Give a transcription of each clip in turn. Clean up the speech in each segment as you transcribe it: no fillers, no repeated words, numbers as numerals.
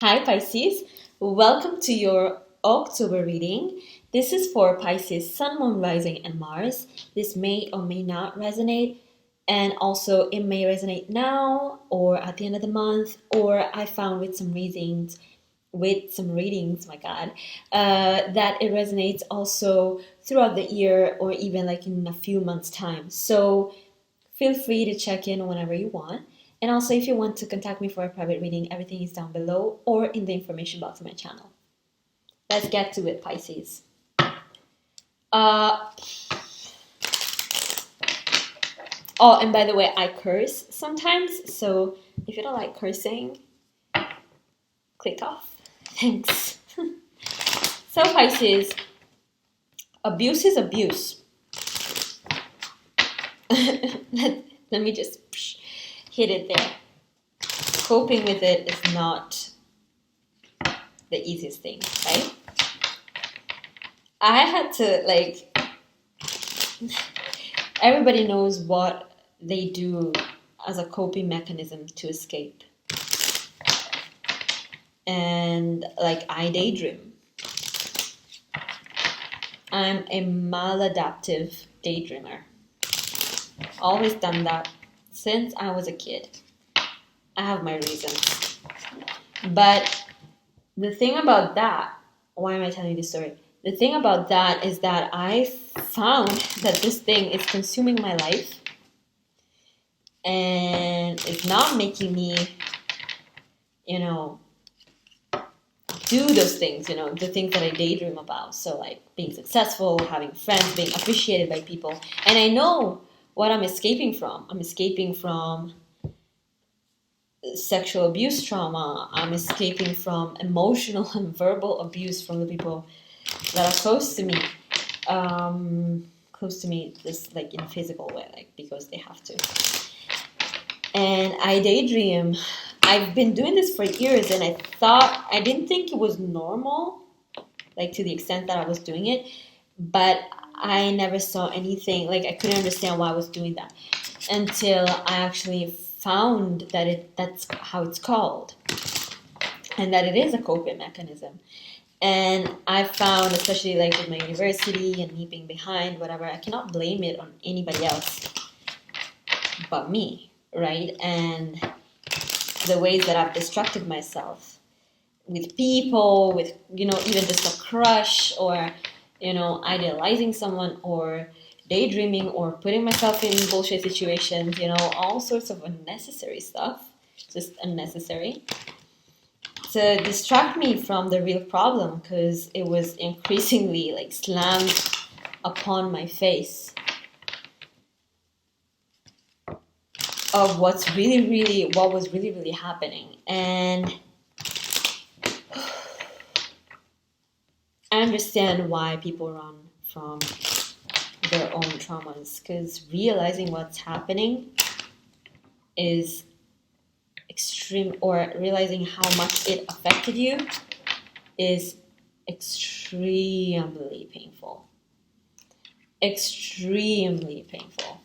Hi Pisces, welcome to your October reading. This is for Pisces, Sun, Moon, Rising, and Mars. This may or may not resonate, and also it may resonate now or at the end of the month, or I found with some readings, my God, that it resonates also throughout the year or even like in a few months' time. So feel free to check in whenever you want. And also, if you want to contact me for a private reading, everything is down below or in the information box of my channel. Let's get to it, Pisces. Uh, oh, and by the way, I curse sometimes, so if you don't like cursing, click off. Thanks. So, Pisces, abuse is abuse. Let me just hit it there. Coping with it is not the easiest thing, right? I had to, everybody knows what they do as a coping mechanism to escape. And, I daydream. I'm a maladaptive daydreamer. Always done that since I was a kid. I have my reasons. But the thing about that, why am I telling you this story? The thing about that is that I found that this thing is consuming my life and it's not making me, do those things, the things that I daydream about. So, being successful, having friends, being appreciated by people. And I know what I'm escaping from. I'm escaping from sexual abuse trauma. I'm escaping from emotional and verbal abuse from the people that are close to me. Just in a physical way, because they have to. And I daydream. I've been doing this for years, and I didn't think it was normal, to the extent that I was doing it, but I never saw anything, I couldn't understand why I was doing that until I actually found that that's how it's called, and that it is a coping mechanism. And I found, especially with my university and me being behind, whatever, I cannot blame it on anybody else but me, right? And the ways that I've distracted myself with people, with, even just a crush, or, idealizing someone, or daydreaming, or putting myself in bullshit situations, all sorts of unnecessary stuff, just unnecessary, to distract me from the real problem, because it was increasingly slammed upon my face of what was really, really happening. And I understand why people run from their own traumas, because realizing what's happening is extreme, or realizing how much it affected you is extremely painful. Extremely painful.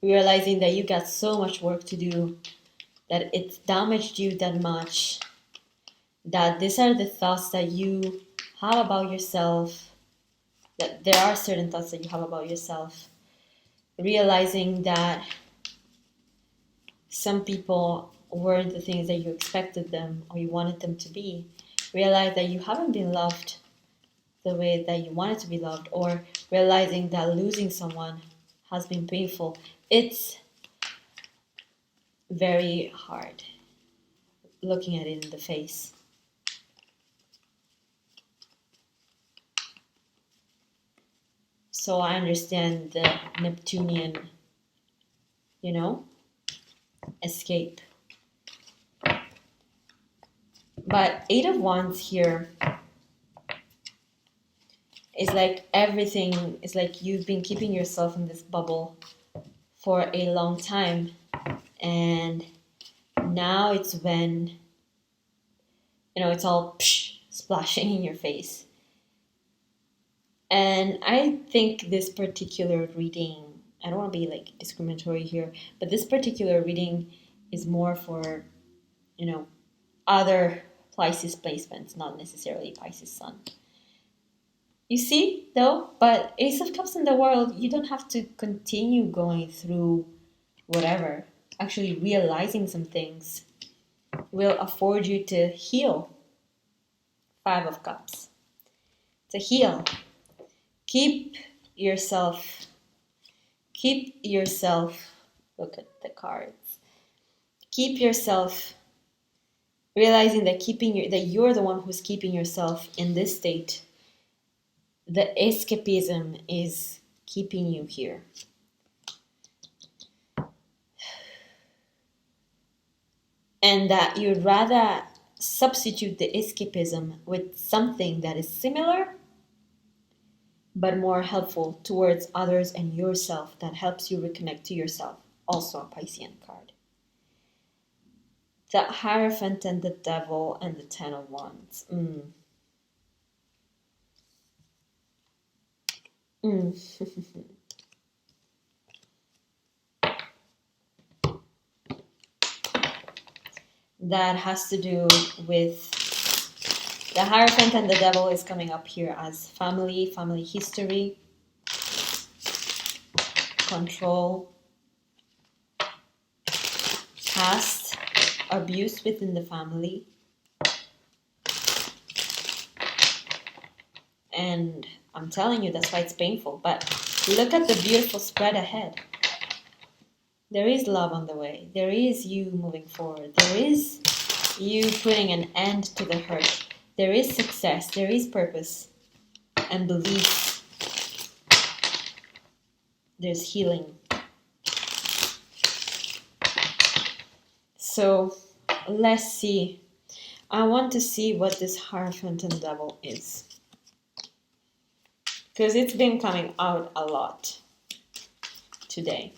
Realizing that you got so much work to do, that it's damaged you that much, that these are the thoughts that you have about yourself, that there are certain thoughts that you have about yourself. Realizing that some people weren't the things that you expected them or you wanted them to be. Realize that you haven't been loved the way that you wanted to be loved, or realizing that losing someone has been painful. It's very hard looking at it in the face. So I understand the Neptunian, escape. But Eight of Wands here is everything is you've been keeping yourself in this bubble for a long time, and now it's when it's all splashing in your face. And I think this particular reading I don't want to be like discriminatory here, but this particular reading is more for, other Pisces placements, not necessarily Pisces Sun. You see, though, but Ace of Cups in the world, you don't have to continue going through whatever. Actually, realizing some things will afford you to heal. Five of Cups. To heal. Keep yourself, look at the cards. Keep yourself realizing that that you're the one who's keeping yourself in this state. The escapism is keeping you here. And that you'd rather substitute the escapism with something that is similar but more helpful towards others and yourself, that helps you reconnect to yourself. Also a Piscean card. The Hierophant and the Devil and the Ten of Wands. That has to do with the Hierophant and the Devil is coming up here as family history, control, past abuse within the family, and I'm telling you, that's why it's painful. But look at the beautiful spread ahead. There is love on the way. There is you moving forward. There is you putting an end to the hurt. There is success. There is purpose and belief. There's healing. So let's see. I want to see what this Hierophant and Devil is, because it's been coming out a lot today.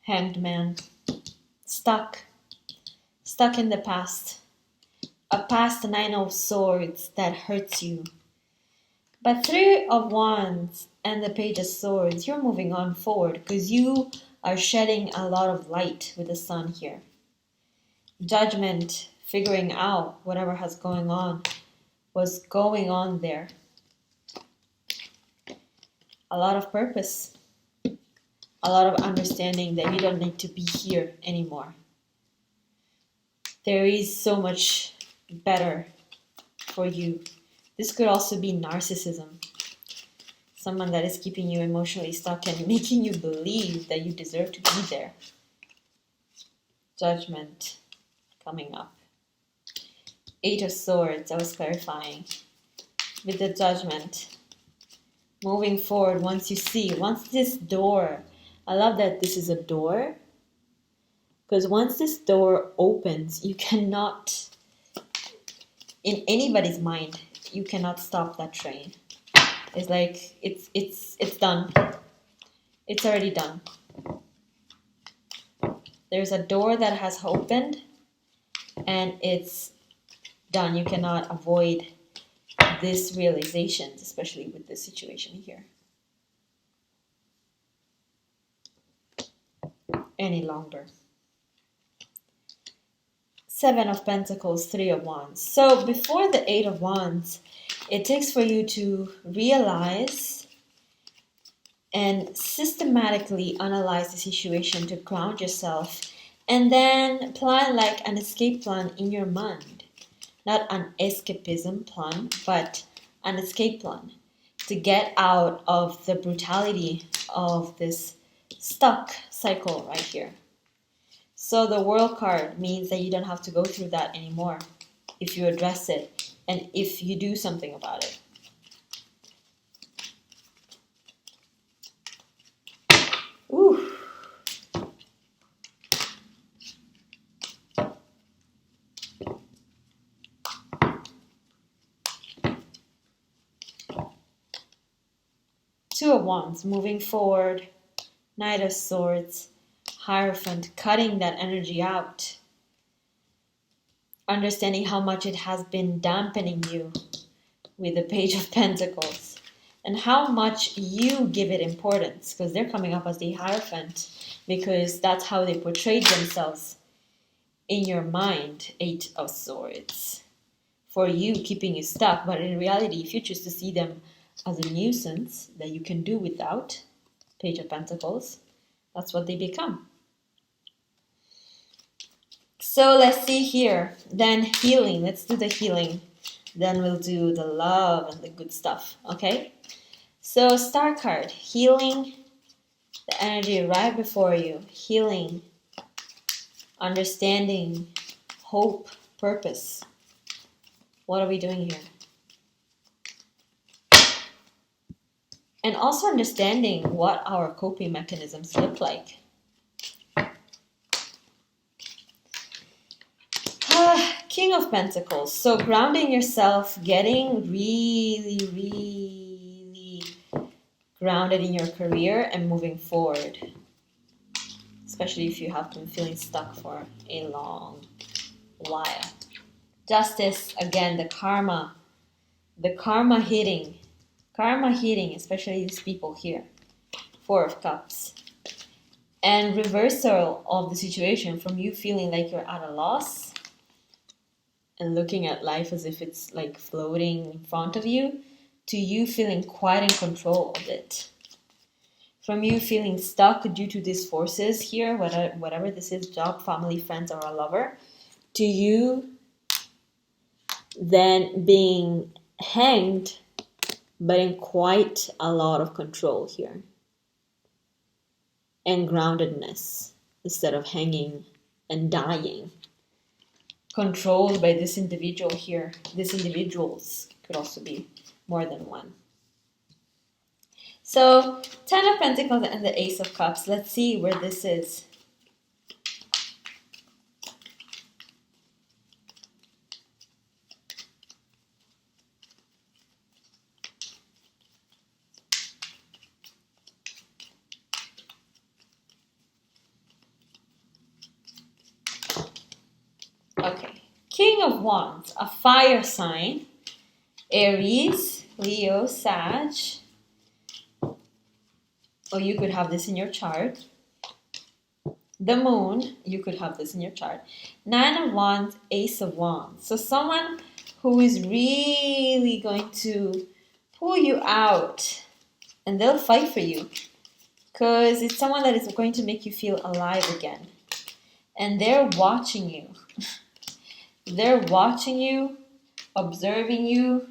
Hanged Man. Stuck in the past. A past Nine of Swords that hurts you. But Three of Wands and the Page of Swords, you're moving on forward because you are shedding a lot of light with the Sun here. Judgment, figuring out whatever was going on there. A lot of purpose. A lot of understanding that you don't need to be here anymore. There is so much better for you. This could also be narcissism. Someone that is keeping you emotionally stuck and making you believe that you deserve to be there. Judgment coming up. Eight of Swords, I was clarifying. With the Judgment. Moving forward, once this door, I love that this is a door, because once this door opens, you cannot, in anybody's mind, you cannot stop that train. It's like, it's done. It's already done. There's a door that has opened, and it's done. You cannot avoid this realization, especially with this situation here, any longer. Seven of Pentacles, Three of Wands. So before the Eight of Wands, it takes for you to realize and systematically analyze the situation, to ground yourself, and then plan like an escape plan in your mind. Not an escapism plan, but an escape plan to get out of the brutality of this stuck cycle right here. So the World card means that you don't have to go through that anymore if you address it and if you do something about it. Ooh, Two of Wands, moving forward. Knight of Swords, Hierophant, cutting that energy out. Understanding how much it has been dampening you with the Page of Pentacles. And how much you give it importance, because they're coming up as the Hierophant, because that's how they portrayed themselves in your mind. Eight of Swords. For you, keeping you stuck, but in reality, if you choose to see them as a nuisance that you can do without, Page of Pentacles, that's what they become. So let's see here. Then healing. Let's do the healing. Then we'll do the love and the good stuff. Okay? So Star card. Healing. The energy right before you. Healing. Understanding. Hope. Purpose. What are we doing here? And also understanding what our coping mechanisms look like. King of Pentacles. So grounding yourself, getting really, really grounded in your career and moving forward. Especially if you have been feeling stuck for a long while. Justice, again, the karma. The karma hitting. Karma hitting, especially these people here. Four of Cups. And reversal of the situation from you feeling like you're at a loss and looking at life as if it's like floating in front of you, to you feeling quite in control of it. From you feeling stuck due to these forces here, whatever this is, job, family, friends, or a lover, to you then being hanged, but in quite a lot of control here. And groundedness, instead of hanging and dying. Controlled by this individual here. These individuals could also be more than one. So, Ten of Pentacles and the Ace of Cups. Let's see where this is. Okay, King of Wands, a fire sign, Aries, Leo, Sag. Or you could have this in your chart. The Moon, you could have this in your chart. Nine of Wands, Ace of Wands. So someone who is really going to pull you out and they'll fight for you. Because it's someone that is going to make you feel alive again. And they're watching you. They're watching you, observing you.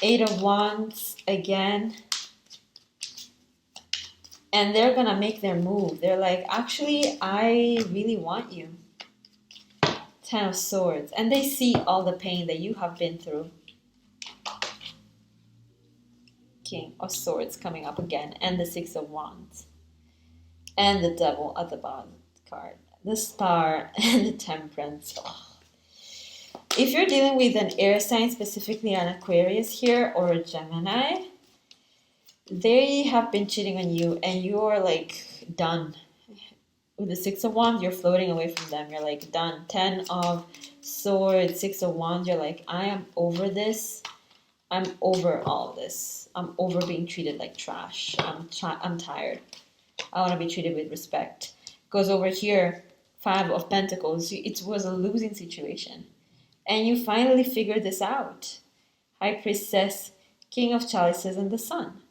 Eight of Wands again. And they're going to make their move. They're like, actually, I really want you. Ten of Swords. And they see all the pain that you have been through. King of Swords coming up again. And the Six of Wands. And the Devil at the bottom card. The Star and the Temperance. Oh. If you're dealing with an air sign, specifically an Aquarius here, or a Gemini, they have been cheating on you and you're like done. With the Six of Wands, you're floating away from them. You're like done. Ten of Swords, Six of Wands, you're like, I am over this. I'm over all this. I'm over being treated like trash. I'm tired. I want to be treated with respect. Goes over here, Five of Pentacles. It was a losing situation. And you finally figured this out. High Priestess, King of Chalices, and the Sun.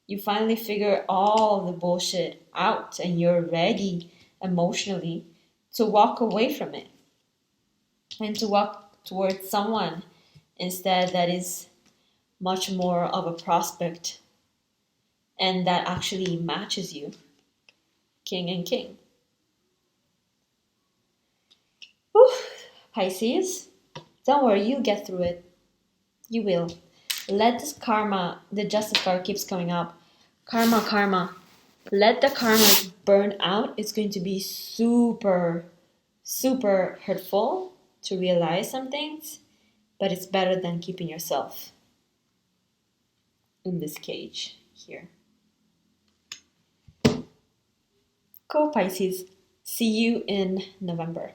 You finally figure all the bullshit out and you're ready emotionally to walk away from it. And to walk towards someone instead that is much more of a prospect and that actually matches you. King and King. Whew. Pisces, don't worry, you'll get through it. You will. Let this karma, the Justice card keeps coming up. Karma, karma. Let the karma burn out. It's going to be super, super hurtful to realize some things, but it's better than keeping yourself in this cage here. Cool, Pisces. See you in November.